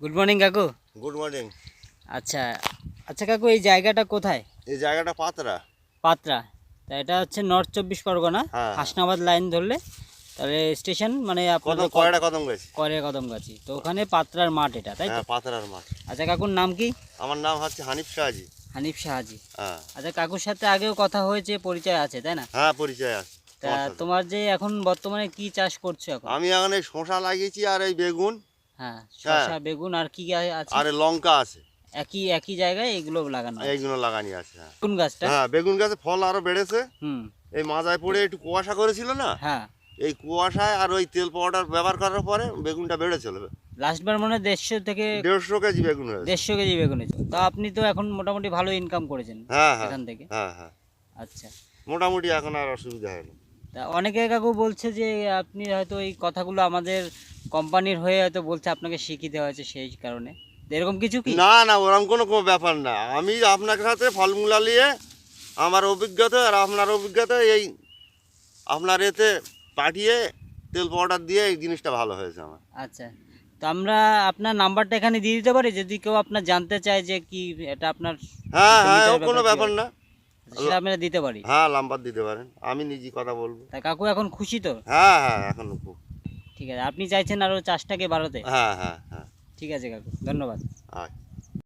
Good morning কাকু। Good morning. আচ্ছা আচ্ছা কাকু, এই জায়গাটা কোথায়? এই জায়গাটা পাতরা। পাত্রা। তা এটা হচ্ছে নর্থ 24 পরগনা, হ্যাঁ, হ্যাঁ। হাসনাবাদ লাইন ধরলে তাহলে স্টেশন, মানে আপনাদের কয়টা কদম গেছে। করে কদমগাছি, তো ওখানে পাত্রার মাঠ এটা, তাই তো? হ্যাঁ, পাতরার মাঠ। আচ্ছা কাকুর নাম কি? আমার নাম হচ্ছে হানিফ শাহজি। হানিফ সাহাজি। হ্যাঁ, আচ্ছা কাকুর সাথে আগেও কথা হয়েছে, পরিচয় আছে তাই না? হ্যাঁ, পরিচয় আছে তা তোমার সাথে। তোমার যে এখন বর্তমানে কি চাষ করছো এখন? আমি এখন এই শসা লাগিয়েছি আর এই বেগুন। হ্যাঁ, হ্যাঁ। শসা বেগুন আর কি আছে? আর এই লঙ্কা আছে। একই একই জায়গায় এগুলো লাগানো আছে? এইগুলো লাগানি আছে। হ্যাঁ, কোন গাছটা? হ্যাঁ, বেগুন গাছে ফল আরো বেড়েছে। হুম। এই মাজায় পড়ে একটু কুয়াশা করেছিল না, হ্যাঁ। এই কুয়াশায় আর ওই তেল পাউডার ব্যবহার করার পরে বেগুনটা বেড়ে চলবে। লাস্টবার মনে হয় 150 থেকে 150 কেজি বেগুন হয়েছে। 150 কেজি বেগুন হয়েছে। তা আপনি তো এখন মোটামুটি ভালো ইনকাম করেছেন হ্যাঁ, হ্যাঁ, এখান থেকে। হ্যাঁ, হ্যাঁ, আচ্ছা। মোটামুটি এখন আর অসুবিধা হয় না। তা অনেকে কাকু বলছে যে আপনি হয়তো এই কথাগুলো আমাদের কোম্পানির হয়ে হয়তো বলছে, আপনাকে শিখিয়ে দেওয়া হয়েছে সেই কারণে। তো এরকম কিছু কি? না, না, ওরকম কোনো ব্যাপার না। আমি আপনার কাছে ফলমূলা নিয়ে আমার অভিজ্ঞতা আর আপনার অভিজ্ঞতা এই আপনার এতে পাঠিয়ে তেল পাউডার দিয়ে এই জিনিসটা ভালো হয়েছে আমার। আচ্ছা। তো আমরা আপনার নাম্বারটা এখানে দিয়ে দিতে পারি, যদি কেউ আপনার জানতে চায় যে কি এটা আপনার হ্যাঁ, হ্যাঁ, জমিটার ও কোনো ব্যাপারে কি ব্যাপার হয়? না। আচ্ছা, সেটা আমরা দিতে পারি। হ্যাঁ, নাম্বার দিতে পারেন, আমি নিজে কথা বলবো। তা কাকু এখন খুশি তো? হ্যাঁ, হ্যাঁ, এখন খুব। ঠিক আছে, আপনি চাইছেন আরও চাষটাকে বাড়াতে? হ্যাঁ, হ্যাঁ, হ্যাঁ। ঠিক আছে কাকু, ধন্যবাদ। আচ্ছা।